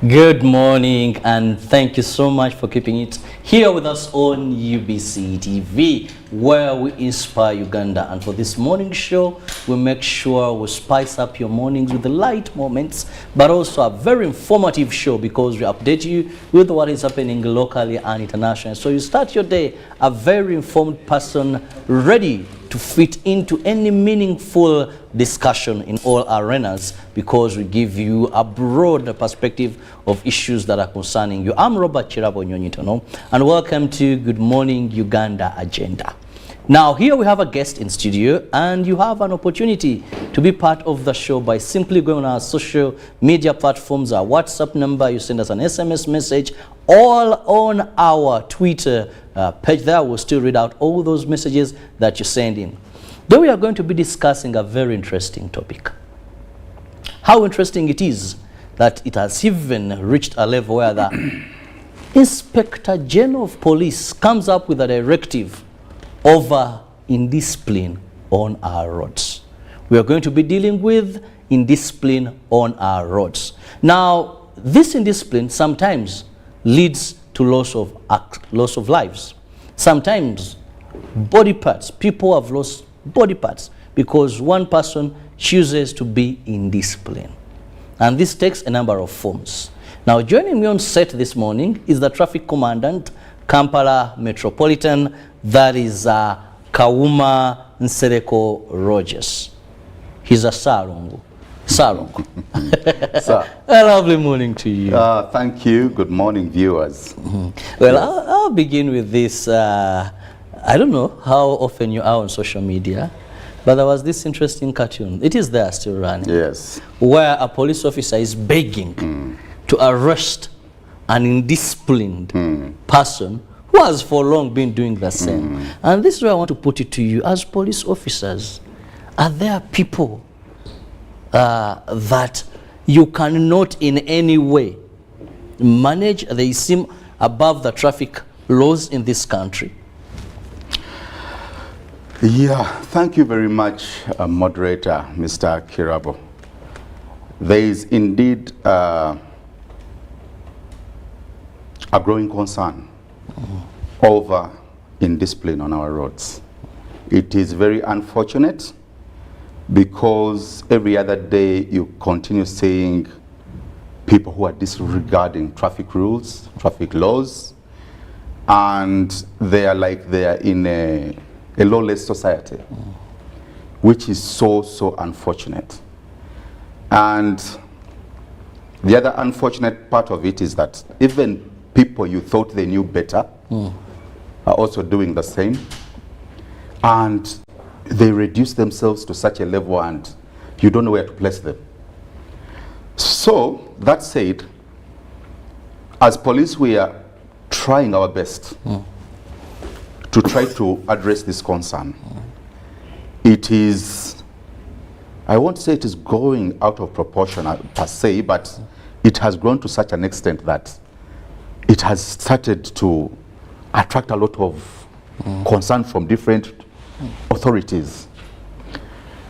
Good morning, and thank you so much for keeping it here with us on UBC TV, where we inspire Uganda. And for this morning show, we make sure we spice up your mornings with the light moments, but also a very informative show because we update you with what is happening locally and internationally. So you start your day a very informed person, ready to fit into any meaningful discussion in all arenas, because we give you a broad perspective of issues that are concerning you. I'm Robert Chirabo Nyonyitono, and welcome to Good Morning Uganda Agenda. Now, here we have a guest in studio, and you have an opportunity to be part of the show by simply going on our social media platforms, our WhatsApp number, you send us an SMS message, all on our Twitter page there. We'll still read out all those messages that you send in. Then we are going to be discussing a very interesting topic. How interesting it is that it has even reached a level where the Inspector General of Police comes up with a directive over indiscipline on our roads. We are going to be dealing with indiscipline on our roads. Now, this indiscipline sometimes leads to loss of lives. Sometimes body parts, people have lost body parts because one person chooses to be indiscipline. And this takes a number of forms. Now, joining me on set this morning is the Traffic Commandant, Kampala Metropolitan, that is Kawuma Nsereko Rogers. He's a Sarungu. Sarungu. Sir. A lovely morning to you. Thank you. Good morning, viewers. Well, yes. I'll begin with this. I don't know how often you are on social media, but there was this interesting cartoon. It is there still running. Yes. Where a police officer is begging to arrest an indisciplined person who has for long been doing the same. And this is where I want to put it to you. As police officers, are there people that you cannot in any way manage? They seem above the traffic laws in this country. Yeah, thank you very much, moderator, Mr. Kirabo. There is indeed a growing concern over indiscipline on our roads. It is very unfortunate because every other day you continue seeing people who are disregarding traffic rules, traffic laws, and they are like they are in a lawless society, which is so unfortunate. And the other unfortunate part of it is that even people you thought they knew better are also doing the same, and they reduce themselves to such a level and you don't know where to place them. So, that said, as police we are trying our best to try to address this concern. It is, I won't say it is going out of proportion per se, but it has grown to such an extent that it has started to attract a lot of concern from different authorities.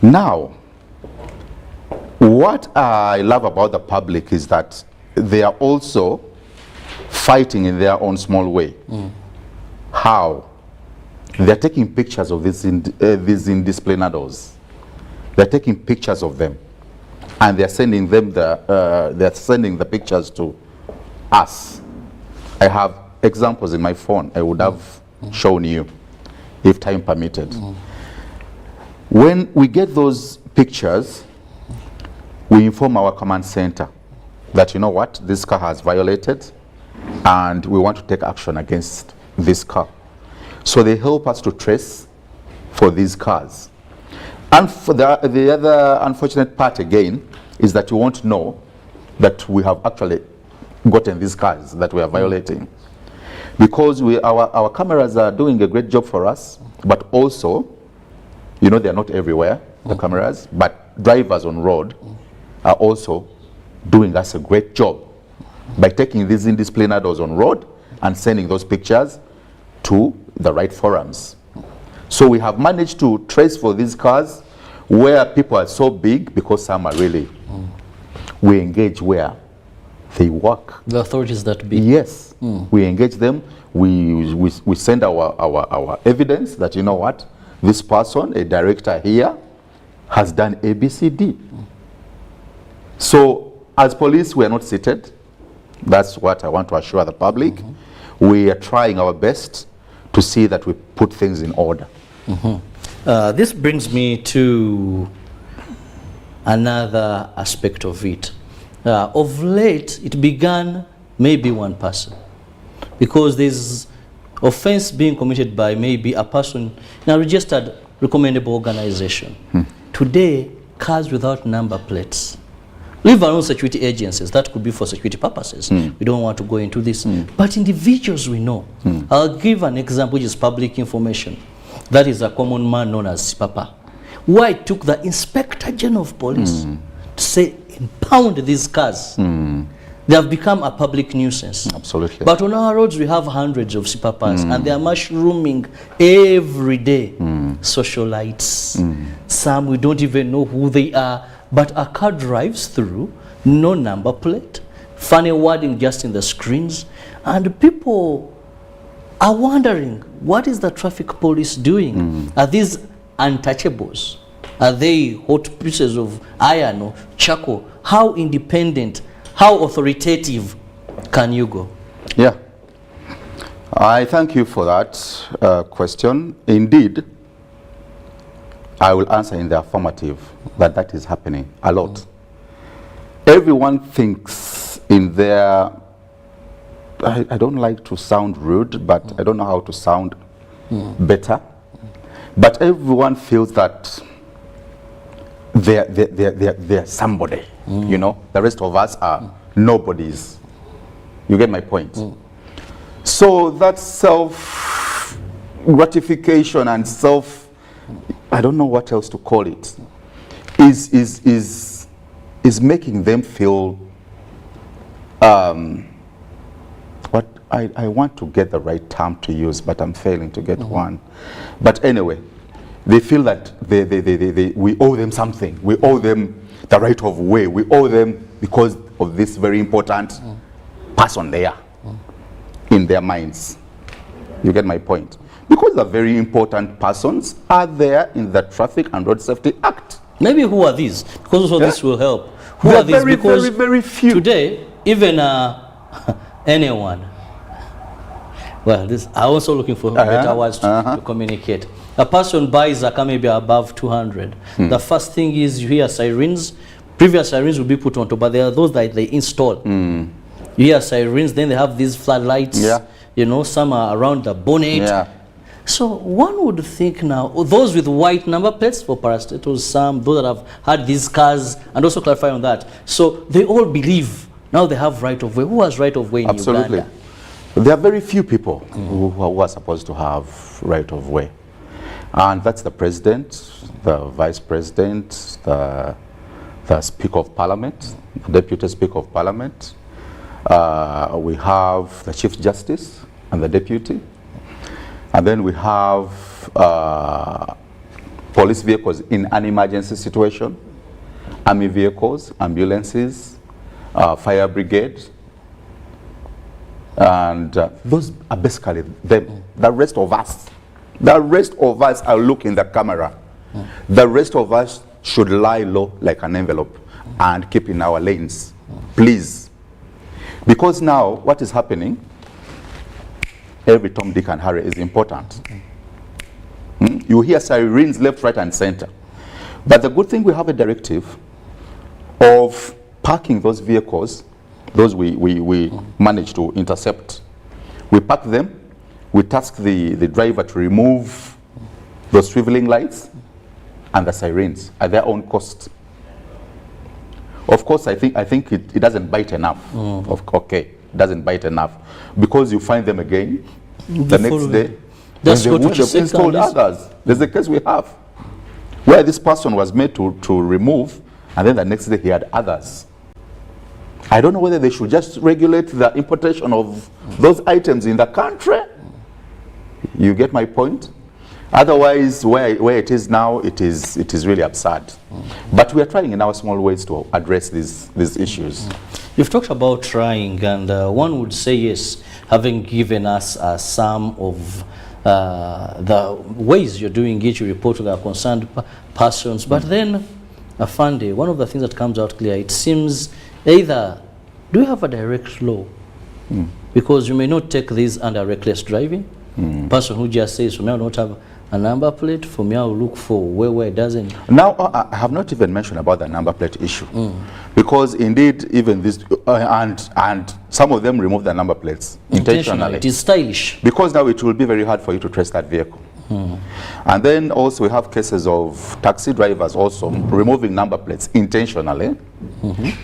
Now, what I love about the public is that they are also fighting in their own small way. How? They're taking pictures of these indisciplinados. They're taking pictures of them, and they're sending them the pictures to us. I have examples in my phone. I would have shown you if time permitted. When we get those pictures, we inform our command center that, you know what, this car has violated and we want to take action against this car. So they help us to trace for these cars. And for the other unfortunate part again is that you won't know that we have actually gotten these cars that we are violating. Because our cameras are doing a great job for us, but also, you know, they're not everywhere, the cameras, but drivers on road are also doing us a great job by taking these indisciplinados on road and sending those pictures to the right forums. So we have managed to trace for these cars where people are so big, because some are really, we engage where they work. The authorities that be. Yes, we engage them. We send our evidence that, you know what, this person, a director here, has done A, B, C, D. So as police, we are not seated. That's what I want to assure the public. We are trying our best to see that we put things in order. This brings me to another aspect of it. Of late, it began maybe one person, because there's offense being committed by maybe a person in a registered recommendable organization. Today, cars without number plates, leave alone security agencies, that could be for security purposes. We don't want to go into this. But individuals we know. I'll give an example which is public information. That is a common man known as Papa. Why it took the Inspector General of Police to say, impound these cars. They have become a public nuisance. Absolutely. But on our roads, we have hundreds of CPAPAs, and they are mushrooming every day. Socialites. Some we don't even know who they are. But a car drives through, no number plate, funny wording just in the screens, and people are wondering, what is the traffic police doing? Are these untouchables? Are they hot pieces of iron or charcoal? How independent, how authoritative can you go? Yeah. I thank you for that question. Indeed, I will answer in the affirmative that that is happening a lot. Everyone thinks in their, I don't like to sound rude, but I don't know how to sound better. But everyone feels that they're somebody, you know. The rest of us are nobodies. You get my point? So that self-gratification and I don't know what else to call it, is making them feel, what I want to get the right term to use, but I'm failing to get one. But anyway, they feel that we owe them something. We owe them the right of way. We owe them because of this very important person there in their minds. You get my point? Because the very important persons are there in the Traffic and Road Safety Act. Maybe who are these? Because also this will help. Who are these? Because very few. Today, even anyone. Well, this I'm also looking for better words to communicate. A person buys a car maybe above 200. The first thing is you hear sirens. Previous sirens will be put on top, but there are those that they install. You hear sirens, then they have these floodlights. You know, some are around the bonnet. So one would think now, those with white number plates for parastatals, some, those that have had these cars, and also clarify on that. So they all believe now they have right of way. Who has right of way in Uganda? There are very few people who are supposed to have right of way. And that's the president, the vice president, the speaker of parliament, the deputy speaker of parliament. We have the chief justice and the deputy. And then we have police vehicles in an emergency situation, army vehicles, ambulances, fire brigade. And those are basically them. The rest of us, I'll look in the camera. The rest of us should lie low like an envelope and keep in our lanes, please. Because now what is happening, every Tom, Dick, and Harry is important. You hear sirens left, right, and center. But the good thing, we have a directive of parking those vehicles, those we manage to intercept. We park them, we task the driver to remove those swiveling lights and the sirens at their own cost. Of course, I think it doesn't bite enough. Okay, it doesn't bite enough. Because you find them again the next day. That's what they've installed others. There's a case we have where this person was made to remove, and then the next day he had others. I don't know whether they should just regulate the importation of those items in the country. You get my point? Otherwise, where it is now, it is really absurd. But we are trying in our small ways to address these issues. You've talked about trying, and one would say yes, having given us some of the ways you're doing it, you report to the concerned persons. But then, Afande, one of the things that comes out clear, it seems either, do you have a direct law? Because you may not take this under reckless driving. Person who just says, for me, I don't have a number plate, for me, I'll look for where it doesn't. Now, I have not even mentioned about the number plate issue. Because indeed, even this, and some of them remove the number plates intentionally. It is stylish. Because now it will be very hard for you to trace that vehicle. And then also we have cases of taxi drivers also removing number plates intentionally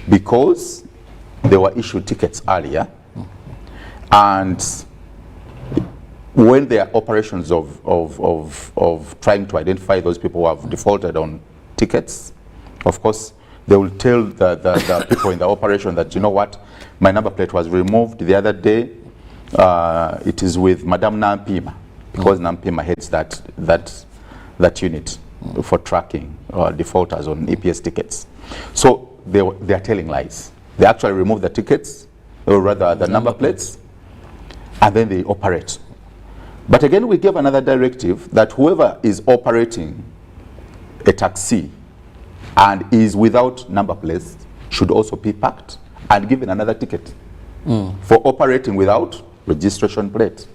because they were issued tickets earlier. And when there are operations of trying to identify those people who have defaulted on tickets, of course, they will tell the people in the operation that, you know what, my number plate was removed the other day. It is with Madam Nampima, because Nampima heads that unit for tracking defaulters on EPS tickets. So they are telling lies. They actually remove the tickets, or rather the number plates, and then they operate. But again, we gave another directive that whoever is operating a taxi and is without number plates should also be parked and given another ticket for operating without registration plate.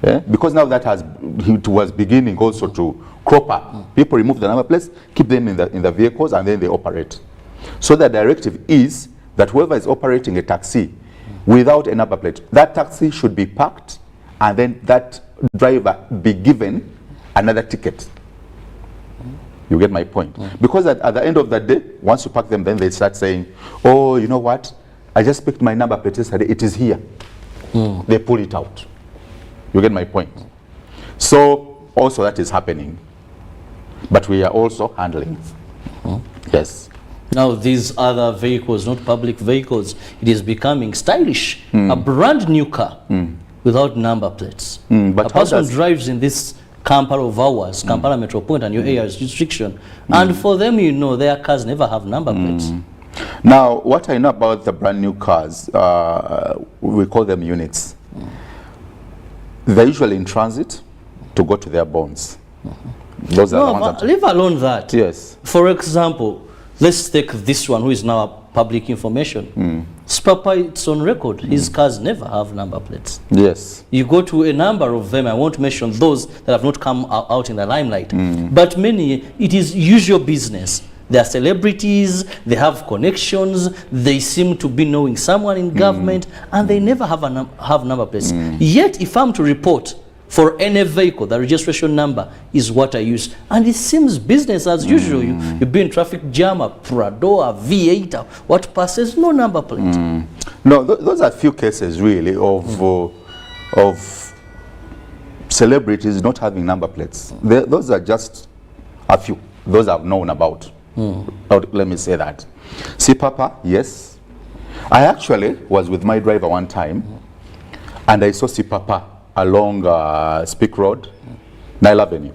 Yeah? Because now that it was beginning also to crop up. People remove the number plates, keep them in the vehicles, and then they operate. So the directive is that whoever is operating a taxi without a number plate, that taxi should be parked, and then that driver be given another ticket. You get my point? Because at the end of the day, once you park them, then they start saying, oh, you know what? I just picked my number plate yesterday. It is here. They pull it out. You get my point? So also that is happening. But we are also handling. Yes. Now these other vehicles, not public vehicles, it is becoming stylish. A brand new car without number plates. But a person drives in this Kampala of ours, Kampala Metropolitan, your area restriction, and for them, you know, their cars never have number plates. Now, what I know about the brand new cars, we call them units. They're usually in transit to go to their bonds. Those are the ones that leave alone that. Yes. For example, let's take this one who is now public information. Spapa, it's on record. His cars never have number plates. Yes. You go to a number of them, I won't mention those that have not come out in the limelight, but many, it is usual business. They are celebrities, they have connections, they seem to be knowing someone in government, and they never have have number plates. Yet, if I'm to report for any vehicle, the registration number is what I use. And it seems business as usual. You be in traffic jam, a Prado, a V8, what passes, no number plate. No, those are few cases really of celebrities not having number plates. Those are just a few. Those are known about. Let me say that. See, Papa, yes. I actually was with my driver one time, and I saw Si Papa along Speak Road, Nile Avenue.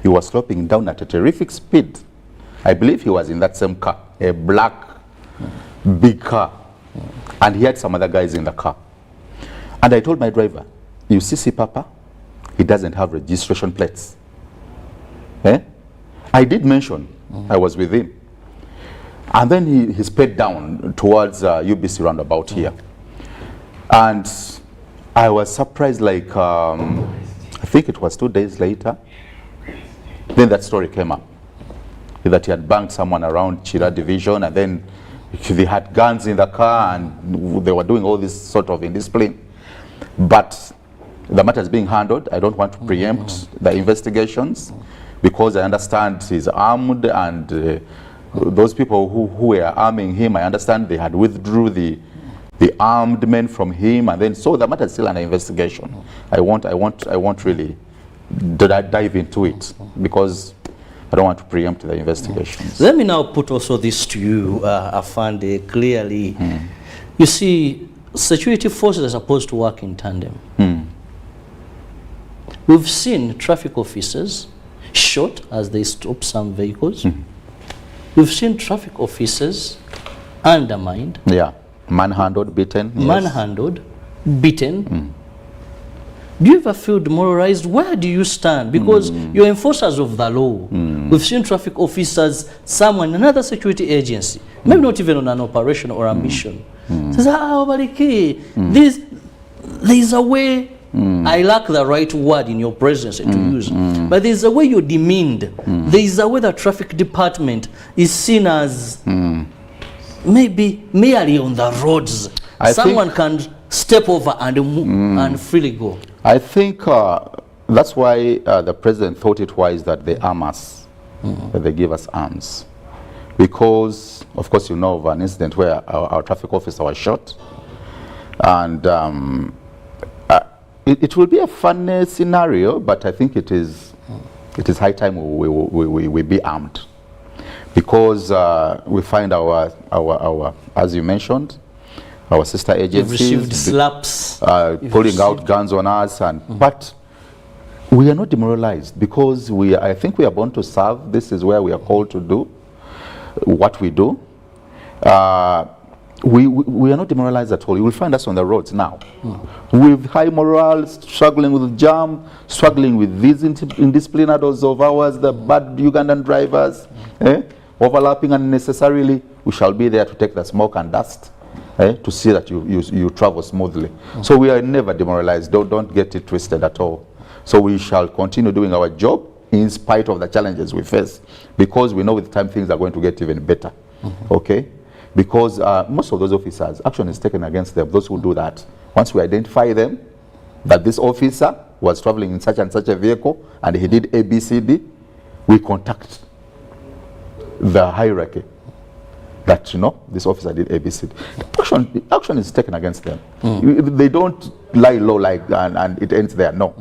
He was sloping down at a terrific speed. I believe he was in that same car, a black, big car. And he had some other guys in the car. And I told my driver, you see Papa, he doesn't have registration plates. I did mention I was with him. And then he sped down towards UBC roundabout here. And I was surprised, like, I think it was 2 days later, then that story came up, that he had banged someone around Chira Division, and then they had guns in the car, and they were doing all this sort of indiscipline. But the matter is being handled. I don't want to preempt the investigations, because I understand he's armed, and those people who were arming him, I understand they had withdrew the armed men from him, and then so the matter is still under investigation. I won't really dive into it, because I don't want to preempt the investigations. Let me now put also this to you, Afande, clearly. You see, security forces are supposed to work in tandem. We've seen traffic officers shot as they stop some vehicles. We've seen traffic officers undermined, Yeah. Manhandled, beaten. Yes. manhandled, beaten. Do you ever feel demoralized? Where do you stand? Because you're enforcers of the law. We've seen traffic officers, someone, another security agency, maybe not even on an operation or a mission, says, there's a way, I lack the right word in your presence to use, but there's a way you're demeaned. There's a way the traffic department is seen as maybe merely on the roads. Someone can step over and and freely go. I think that's why the president thought it wise that they arm us, that they give us arms. Because, of course, you know of an incident where our traffic officer was shot. And it will be a funny scenario, but I think it is high time we be armed. Because we find our, as you mentioned, our sister agencies received slaps, pulling out guns on us, but we are not demoralized because I think we are born to serve. This is where we are called to do what we do. We are not demoralized at all. You will find us on the roads now with high morale, struggling with jam, struggling with these indisciplined adults of ours, the bad Ugandan drivers, overlapping unnecessarily. We shall be there to take the smoke and dust. To see that you travel smoothly. So we are never demoralized. Don't get it twisted at all. So we shall continue doing our job in spite of the challenges we face, because we know with time things are going to get even better. Okay? Because most of those officers, action is taken against them, those who do that. Once we identify them, that this officer was traveling in such and such a vehicle and he did A, B, C, D, we contact the hierarchy that, you know, this officer did ABC. Action is taken against them. They don't lie low and it ends there. No.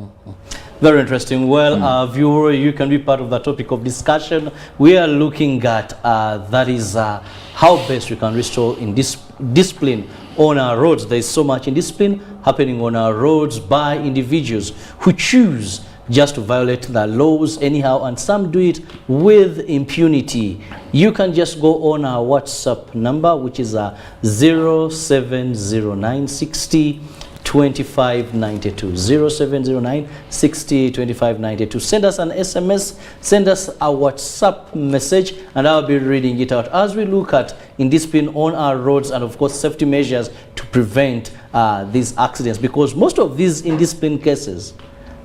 Very interesting. Well, viewer, you can be part of the topic of discussion. We are looking at that is how best we can restore in discipline on our roads. There is so much indiscipline happening on our roads by individuals who choose just to violate the laws anyhow, and some do it with impunity. You can just go on our WhatsApp number, which is 0709 60 25 92, 0709 60 25 92. Send us an SMS, send us a WhatsApp message, and I'll be reading it out as we look at indiscipline on our roads and, of course, safety measures to prevent these accidents, because most of these indiscipline cases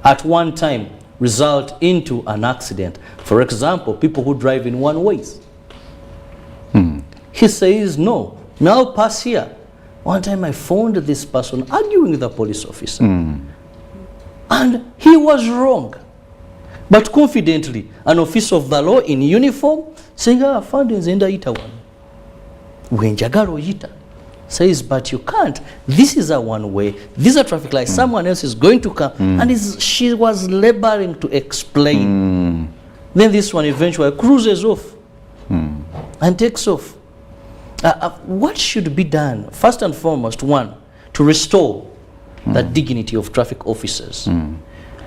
at one time result into an accident. For example, people who drive in one ways. He says, no, now pass here. One time I found this person arguing with a police officer. And he was wrong. But confidently, an officer of the law in uniform saying, found in Zenda ita one. Wenjagaro ita. Says, but you can't. This is a one way. These are traffic lights. Someone else is going to come. And she was laboring to explain. Then this one eventually cruises off and takes off. What should be done? First and foremost, one, to restore the dignity of traffic officers.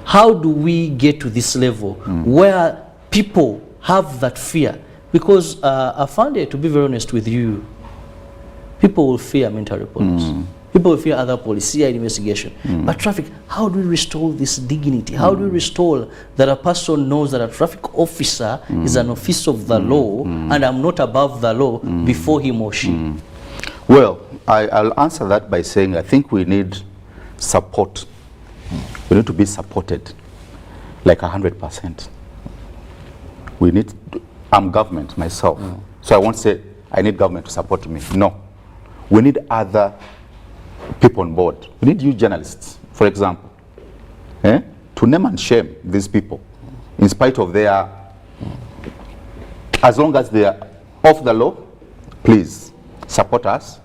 How do we get to this level where people have that fear? Because I found it, to be very honest with you, people will fear military police. People will fear other police, CID investigation. But traffic, how do we restore this dignity? How do we restore that a person knows that a traffic officer is an officer of the law and I'm not above the law before him or she? Well, I'll answer that by saying I think we need support. We need to be supported like 100%. We need, I'm government myself, so I won't say I need government to support me. No. We need other people on board. We need you journalists, for example, to name and shame these people in spite of their, as long as they are off the law, please support us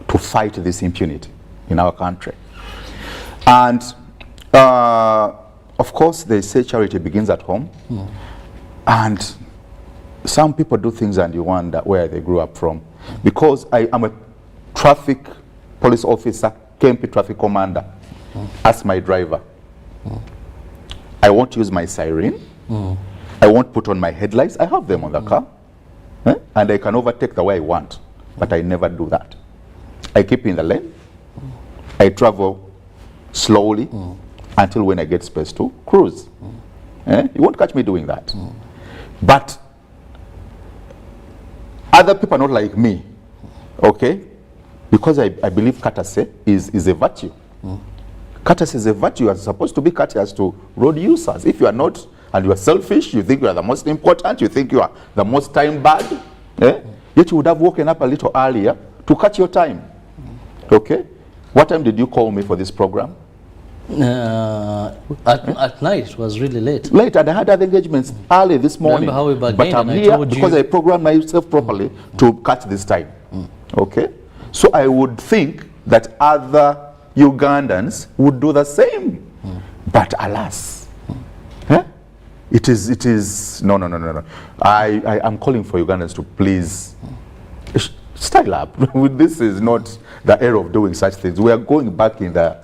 to fight this impunity in our country. And of course, they say charity begins at home. And some people do things and you wonder where they grew up from. Because I am a traffic police officer, KMP traffic commander, as my driver. I won't use my siren. I won't put on my headlights. I have them on the car. And I can overtake the way I want. but I never do that. I keep in the lane. I travel slowly until when I get space to cruise. You won't catch me doing that. But other people are not like me, okay? Because I believe courtesy is a virtue. Courtesy is a virtue. You are supposed to be courteous to road users. If you are not, and you are selfish, you think you are the most important, you think you are the most time bad, yet you would have woken up a little earlier to catch your time. Okay? What time did you call me for this program? At night. It was really late. Late, and I had other engagements early this morning. How we bargained, but I'm here because I programmed myself properly to catch this time. Okay? So I would think that other Ugandans would do the same. But alas, it is, no. I'm calling for Ugandans to please style up. This is not the era of doing such things. We are going back in the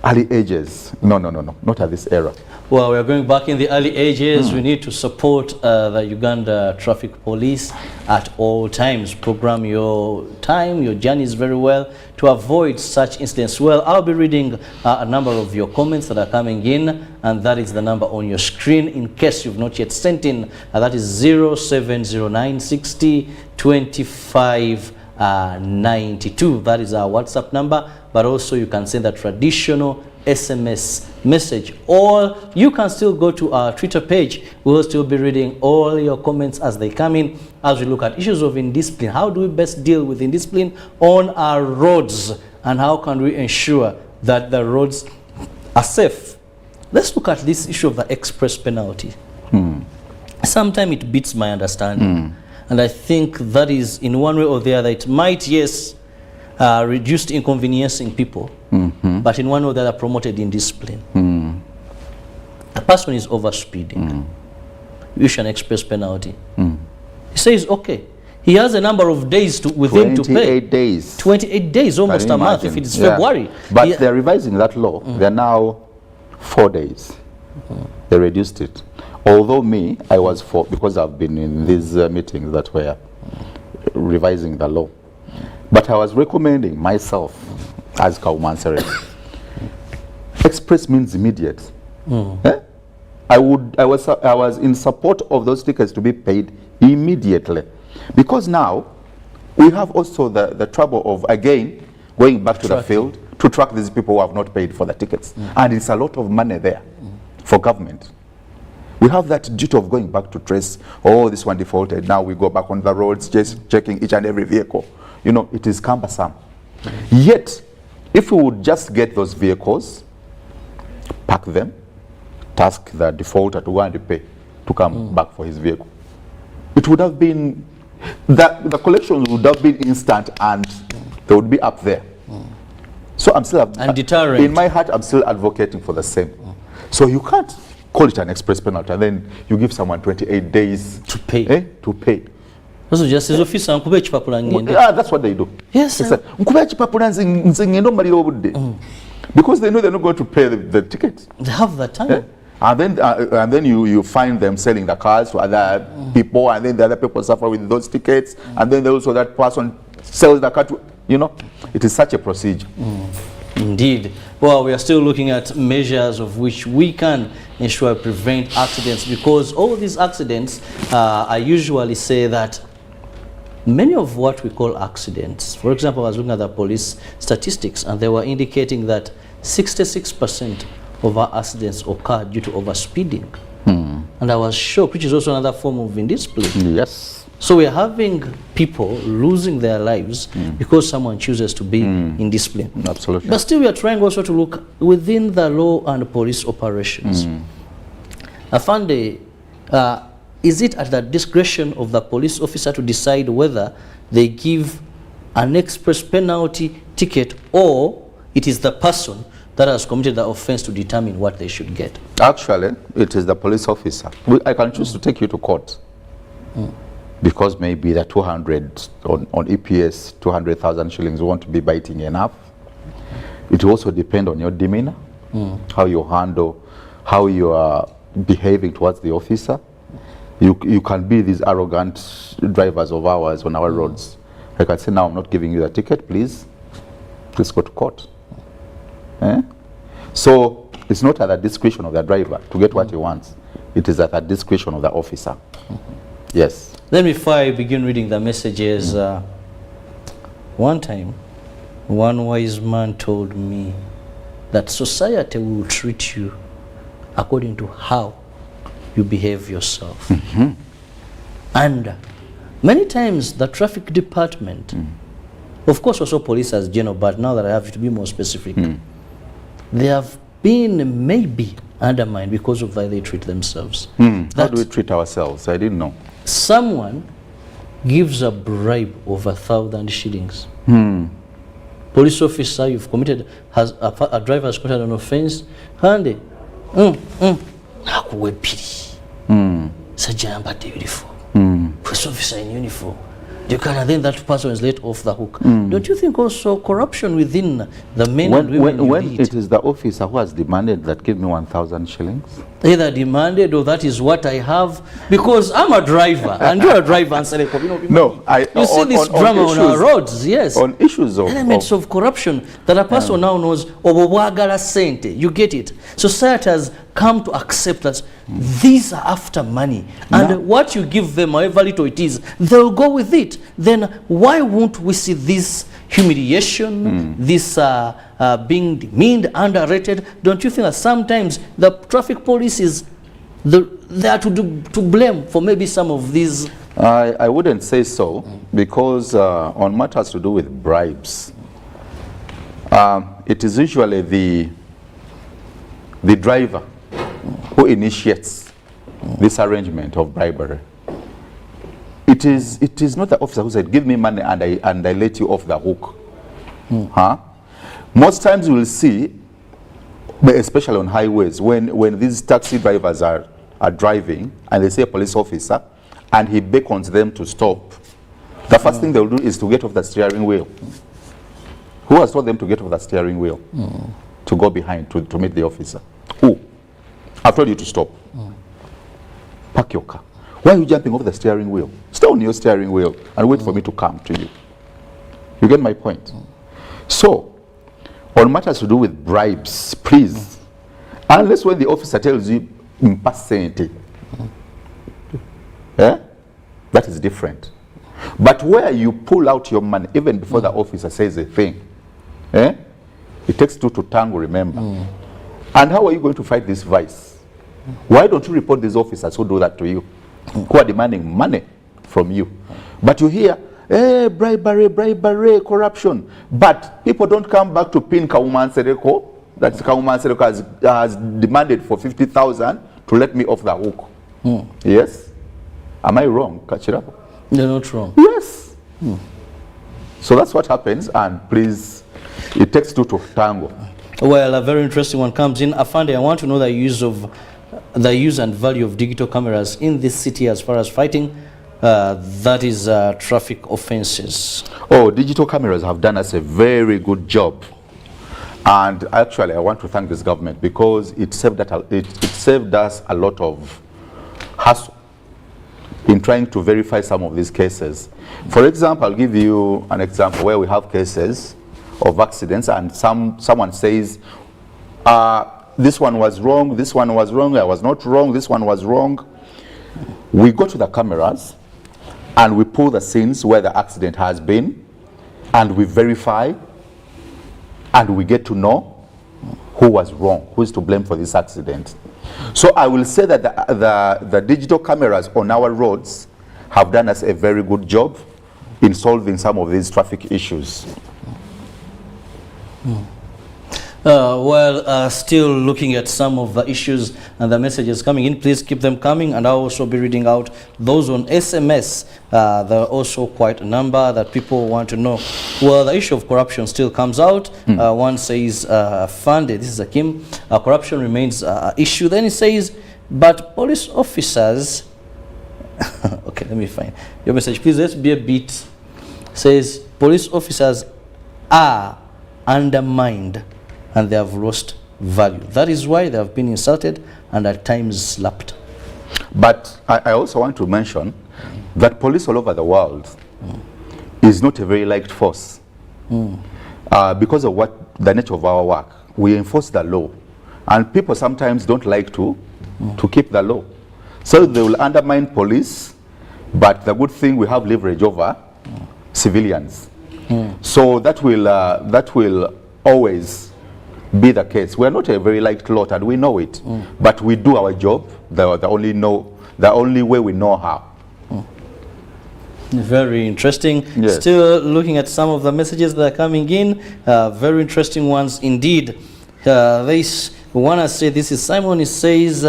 early ages. No, not at this era. Well, we are going back in the early ages. We need to support the Uganda Traffic Police at all times. Program your time, your journeys very well to avoid such incidents. Well, I'll be reading a number of your comments that are coming in, and that is the number on your screen in case you've not yet sent in. That is 0709 60 25 92. That is our WhatsApp number, but also you can send a traditional SMS message, or you can still go to our Twitter page. We'll still be reading all your comments as they come in, as we look at issues of indiscipline. How do we best deal with indiscipline on our roads, and how can we ensure that the roads are safe? Let's look at this issue of the express penalty. Sometimes it beats my understanding. And I think that is, in one way or the other, it might, yes, reduce inconveniencing people, but in one way or the other, promoted indiscipline. A person is overspeeding. You issue an express penalty. He says, okay, he has a number of days with him to pay. 28 days. 28 days, almost a month if it is February. But they're revising that law. They're now 4 days. They reduced it. Although me, I was for, because I've been in these meetings that were revising the law. But I was recommending myself as Kaumansere. Express means immediate. I was in support of those tickets to be paid immediately. Because now, we have also the trouble of, again, going back to the field to track these people who have not paid for the tickets. And it's a lot of money there for government. We have that duty of going back to trace, oh, this one defaulted, now we go back on the roads, just checking each and every vehicle. You know, it is cumbersome. Yet, if we would just get those vehicles, park them, task the defaulter to go and pay to come back for his vehicle, it would have been, the collections would have been instant and they would be up there. So I'm still, and deterrent. In my heart, I'm still advocating for the same. So you can't call it an express penalty and then you give someone 28 days to pay. To pay. Also, just as officer, yeah, that's what they do. Yes, sir. Because they know they're not going to pay the ticket. They have that time. And then you find them selling the cars to other people, and then the other people suffer with those tickets, and then also that person sells the car to, you know, it is such a procedure. Indeed. Well, we are still looking at measures of which we can ensure prevent accidents, because all these accidents, I usually say that many of what we call accidents, for example, I was looking at the police statistics and they were indicating that 66% of our accidents occurred due to overspeeding. And I was shocked, which is also another form of indiscipline. Yes. So we're having people losing their lives because someone chooses to be indisciplined. Absolutely. But still we are trying also to look within the law and police operations. Afande, is it at the discretion of the police officer to decide whether they give an express penalty ticket, or it is the person that has committed the offense to determine what they should get? Actually, it is the police officer. I can choose to take you to court. Because maybe the 200 on EPS, 200,000 shillings won't be biting enough. It will also depend on your demeanor, how you handle, how you are behaving towards the officer. You can be these arrogant drivers of ours on our roads, I can say, now I'm not giving you the ticket, please go to court. So it's not at the discretion of the driver to get what he wants. It is at the discretion of the officer. Yes. Then before I begin reading the messages, one time, one wise man told me that society will treat you according to how you behave yourself. And many times the traffic department, of course also police as general, but now that I have to be more specific, they have been maybe undermined because of the way they treat themselves. How do we treat ourselves? I didn't know. Someone gives a bribe of 1,000 shillings. Police officer, you've committed, a driver has committed an offense, and nakuwe piri. Sajja ambadde uniform. Police officer in uniform. You can, then that person is let off the hook. Don't you think also corruption within the men and women when it is the officer who has demanded that give me 1,000 shillings? Either demanded or that is what I have, because I'm a driver and you're a driver and say, no, you see this drama on our roads, yes. On issues of elements of corruption that a person now knows, obobwagala sente, you get it. Society has come to accept that these are after money, and what you give them, however little it is, they'll go with it. Then why won't we see this humiliation, this being demeaned, underrated? Don't you think that sometimes the traffic police is they are to blame for maybe some of these? I wouldn't say so, because on matters to do with bribes, it is usually the driver who initiates this arrangement of bribery. It is not the officer who said, give me money and I let you off the hook. Most times you will see, especially on highways, when these taxi drivers are driving and they see a police officer and he beckons them to stop, the first thing they will do is to get off the steering wheel. Who has told them to get off the steering wheel? To go behind to meet the officer. Who? I've told you to stop. Park your car. Why are you jumping off the steering wheel? Stay on your steering wheel and wait for me to come to you. You get my point? So, on matters to do with bribes, please, unless when the officer tells you, that is different. But where you pull out your money, even before the officer says a thing, it takes two to tango, remember. And how are you going to fight this vice? Why don't you report these officers who do that to you, who are demanding money from you? But you hear, bribery, corruption. But people don't come back to pin Kauma Nsereko, that Kauma Nsereko has demanded for 50,000 to let me off the hook. Yes? Am I wrong, Kachirapo? You're not wrong. Yes. So that's what happens, and please, it takes two to tango. Well, a very interesting one comes in. Afande, I want to know the use and value of digital cameras in this city as far as fighting, that is traffic offenses. Oh, digital cameras have done us a very good job. And actually, I want to thank this government because it saved us a lot of hassle in trying to verify some of these cases. For example, I'll give you an example where we have cases of accidents and someone says, this one was wrong, this one was wrong, I was not wrong, this one was wrong. We go to the cameras and we pull the scenes where the accident has been and we verify and we get to know who was wrong, who is to blame for this accident. So I will say that the digital cameras on our roads have done us a very good job in solving some of these traffic issues. Still looking at some of the issues and the messages coming in, please keep them coming, and I'll also be reading out those on SMS. There are also quite a number that people want to know. Well, the issue of corruption still comes out. One says, funded, this is Akim, corruption remains an issue. Then he says, but police officers, okay, let me find your message. Please, let's be a bit, says, police officers are undermined and they have lost value. That is why they have been insulted and at times slapped. But I also want to mention that police all over the world is not a very liked force. Because of the nature of our work, we enforce the law. And people sometimes don't like to keep the law. So they will undermine police, but the good thing, we have leverage over civilians. So that will always be the case. We are not a very liked lot, and we know it. But we do our job the only way we know how. Very interesting. Yes. Still looking at some of the messages that are coming in. Very interesting ones indeed. This one I say, this is Simon. He says,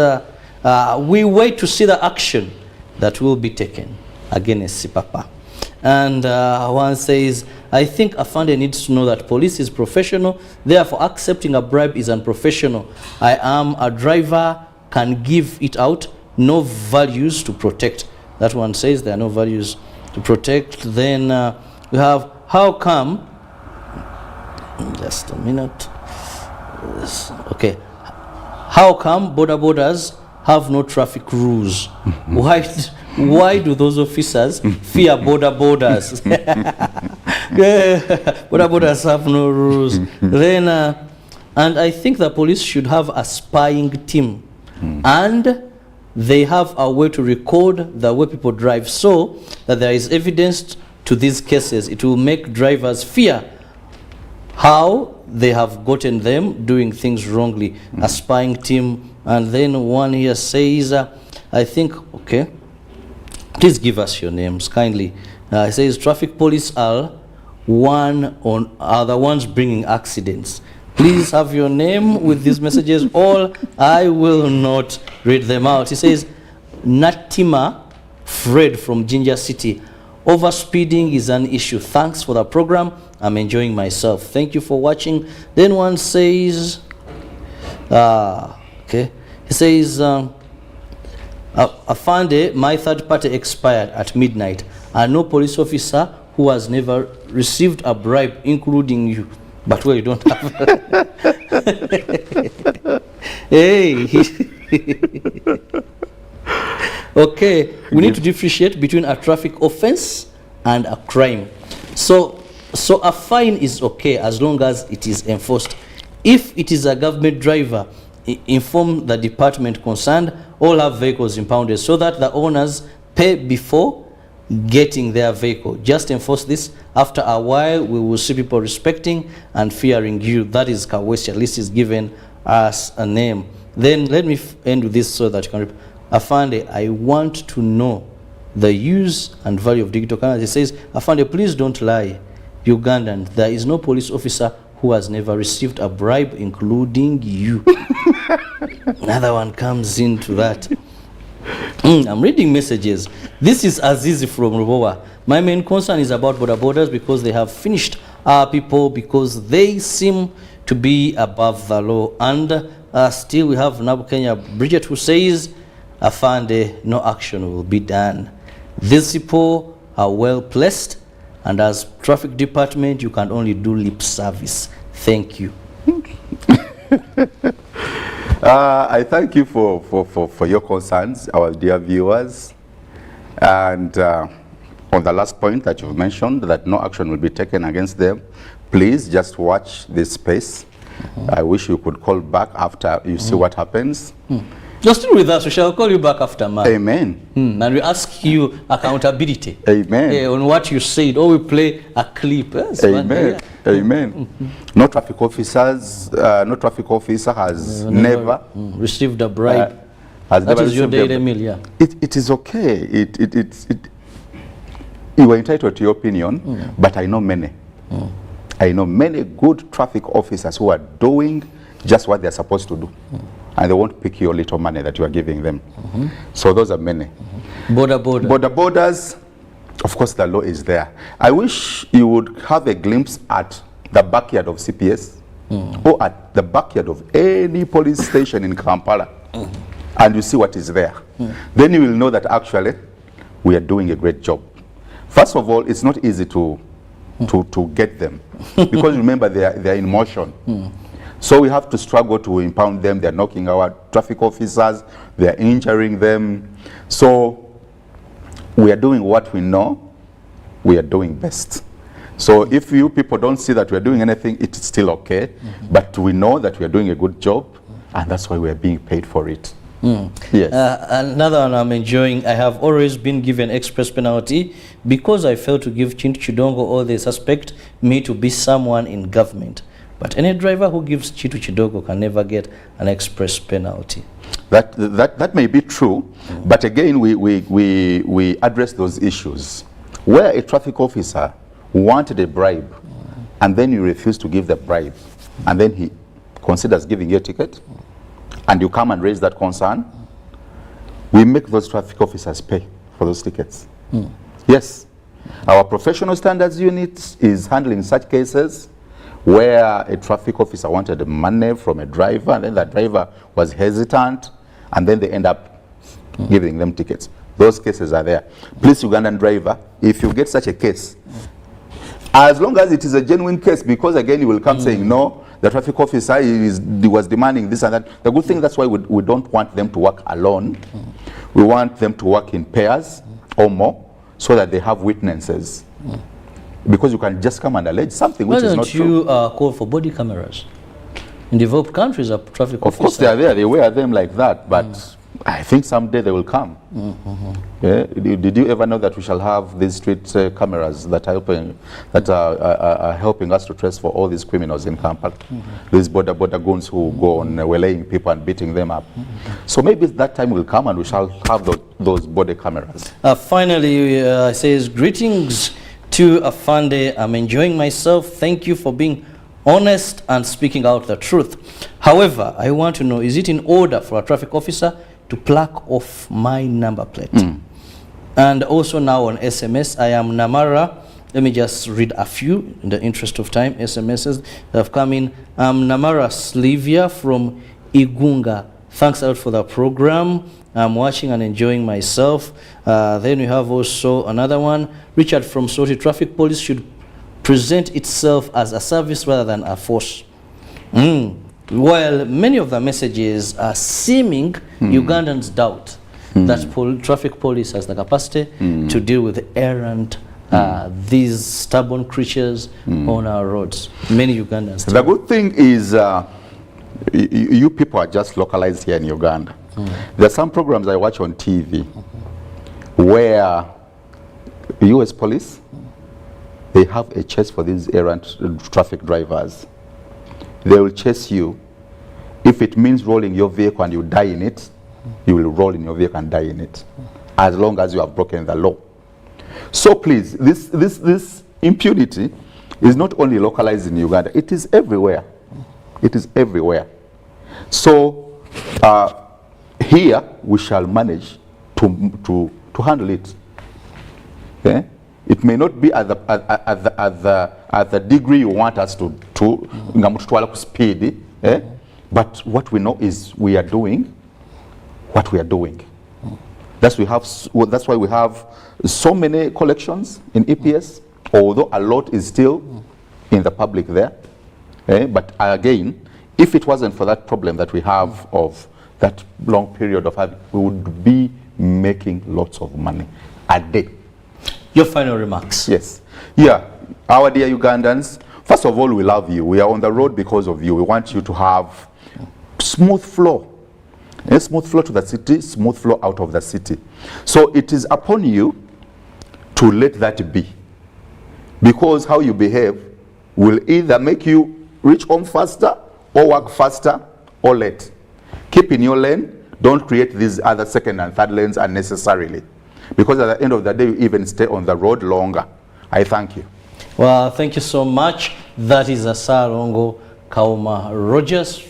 we wait to see the action that will be taken against Sipapa. And one says, I think Afande needs to know that police is professional, therefore accepting a bribe is unprofessional. I am a driver, can give it out, no values to protect. That one says there are no values to protect. Then we have, how come, just a minute, okay, how come borders have no traffic rules? Why do those officers fear borders? Borders have no rules. Then, and I think the police should have a spying team, and they have a way to record the way people drive, so that there is evidence to these cases. It will make drivers fear how they have gotten them doing things wrongly. A spying team. And then one here says, I think, okay, please give us your names kindly. It says traffic police are the ones bringing accidents. Please have your name with these messages, or I will not read them out. He says, Natima Fred from Ginger City. Overspeeding is an issue. Thanks for the program. I'm enjoying myself. Thank you for watching. Then one says, okay, he says, Afande, my third party expired at midnight. I know police officer who has never received a bribe, including you. But well, you don't have. Hey. Okay, we need to differentiate between a traffic offense and a crime. So a fine is okay as long as it is enforced. If it is a government driver, inform the department concerned, all have vehicles impounded, so that the owners pay before getting their vehicle. Just enforce this. After a while, we will see people respecting and fearing you. That is Kawesi. At least he's given us a name. Then let me end with this so that you can. Afande, I want to know the use and value of digital cameras. It says, Afande, please don't lie. Ugandan, there is no police officer who has never received a bribe, including you. Another one comes into that. I'm reading messages. This is Azizi from Rubowa. My main concern is about borders because they have finished our people because they seem to be above the law. And still we have Nabu Kenya Bridget who says, Afande, no action will be done. These people are well placed, and as traffic department, you can only do lip service. Thank you. I thank you for your concerns, our dear viewers. And on the last point that you've mentioned, that no action will be taken against them, please just watch this space. I wish you could call back after you see what happens. You're still with us. We shall call you back after, man. Amen. And we ask you accountability. Amen. On what you said, or we play a clip. Yes, amen. Amen. No traffic officers, no traffic officer has never received a bribe. Has that never is your received daily meal, yeah. It is okay. You are entitled to your opinion, but I know many. I know many good traffic officers who are doing just what they're supposed to do. And they won't pick your little money that you are giving them. So those are many. Borders, of course the law is there. I wish you would have a glimpse at the backyard of CPS or at the backyard of any police station in Kampala and you see what is there. Then you will know that actually we are doing a great job. First of all, it's not easy to get them because remember they are in motion. So we have to struggle to impound them. They're knocking our traffic officers. They're injuring them. So we are doing what we know we are doing best. So if you people don't see that we are doing anything, it's still okay. But we know that we are doing a good job, and that's why we are being paid for it. Yes. Another one I'm enjoying, I have always been given express penalty because I failed to give Chintu Chidongo or they suspect me to be someone in government. But any driver who gives Chintu Chidongo can never get an express penalty. That may be true, but again, we address those issues. Where a traffic officer wanted a bribe, and then you refuse to give the bribe, and then he considers giving you a ticket, and you come and raise that concern, we make those traffic officers pay for those tickets. Yes. Our professional standards unit is handling such cases where a traffic officer wanted money from a driver, and then that driver was hesitant, and then they end up giving them tickets. Those cases are there. Please, Ugandan driver, if you get such a case, as long as it is a genuine case, because again you will come saying, no, the traffic officer was demanding this and that. The good thing, that's why we don't want them to work alone. We want them to work in pairs or more, so that they have witnesses. Because you can just come and allege something which is not true. Why don't you call for body cameras? In developed countries, a traffic officer. Of course they are there, they wear them like that, but I think someday they will come. Yeah? Did you ever know that we shall have these street cameras that are helping us to trace for all these criminals in Kampala? These border goons who go on waylaying people and beating them up. So maybe that time will come and we shall have those border cameras. Finally, says, greetings to Afande. I'm enjoying myself. Thank you for being honest and speaking out the truth. However, I want to know, is it in order for a traffic officer to pluck off my number plate? And also now on SMS, I am Namara. Let me just read a few in the interest of time. SMSs that have come in. I'm Namara Slivia from Uganda. Thanks out for the program. I'm watching and enjoying myself. Then we have also another one. Richard from Soti. Traffic police should present itself as a service rather than a force. While many of the messages are seeming, Ugandans doubt that traffic police has the capacity to deal with errant, these stubborn creatures on our roads. Many Ugandans. The good thing is you people are just localized here in Uganda. There are some programs I watch on TV where US police, they have a chase for these errant traffic drivers. They will chase you. If it means rolling your vehicle and you die in it, you will roll in your vehicle and die in it, as long as you have broken the law. So please, this impunity is not only localized in Uganda, it is everywhere. It is everywhere. So here we shall manage to handle it. Okay? It may not be at the degree you want us to speed, but what we know is we are doing what we are doing. That's why we have so many collections in EPS, although a lot is still in the public there. But again, if it wasn't for that problem that we have of that long period of having, we would be making lots of money a day. Your final remarks. Yes. Yeah, our dear Ugandans, first of all, we love you. We are on the road because of you. We want you to have smooth flow. A smooth flow to the city, smooth flow out of the city. So it is upon you to let that be. Because how you behave will either make you reach home faster or work faster or late. Keep in your lane. Don't create these other second and third lanes unnecessarily. Because at the end of the day, you even stay on the road longer. I thank you. Well, thank you so much. That is Asarongo Kauma Rogers,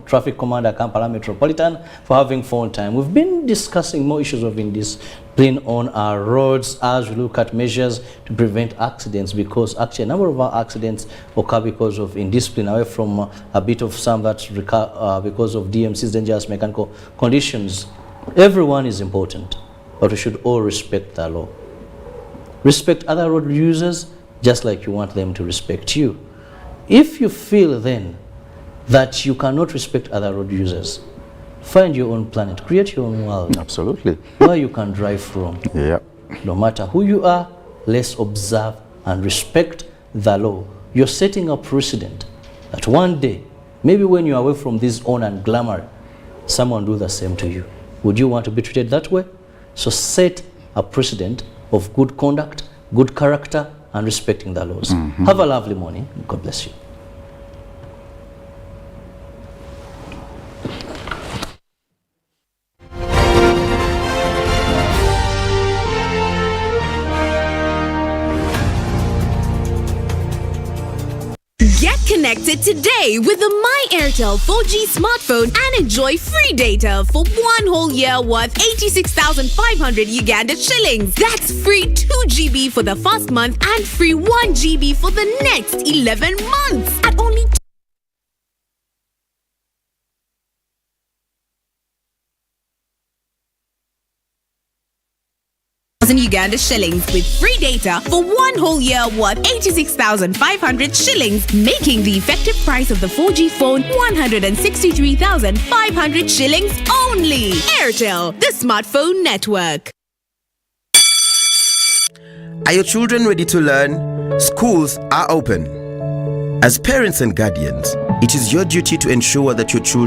Traffic Commander, Kampala Metropolitan, for having phone time. We've been discussing more issues of indiscipline on our roads as we look at measures to prevent accidents, because actually a number of our accidents occur because of indiscipline, away from a bit of some that recur because of DMC's dangerous mechanical conditions. Everyone is important, but we should all respect the law. Respect other road users just like you want them to respect you. If you feel then that you cannot respect other road users, find your own planet, create your own world. Absolutely. Where you can drive from. Yeah. No matter who you are, let's observe and respect the law. You're setting a precedent that one day, maybe when you're away from this honor and glamour, someone do the same to you. Would you want to be treated that way? So set a precedent of good conduct, good character, and respecting the laws. Have a lovely morning. God bless you. Get connected today with the My Airtel 4G smartphone and enjoy free data for 1 whole year worth 86,500 Uganda shillings. That's free 2 GB for the first month and free 1 GB for the next 11 months at only Uganda shillings with free data for 1 whole year worth 86,500 shillings, making the effective price of the 4G phone 163,500 shillings only. Airtel, the smartphone network. Are your children ready to learn? Schools are open. As parents and guardians, it is your duty to ensure that your children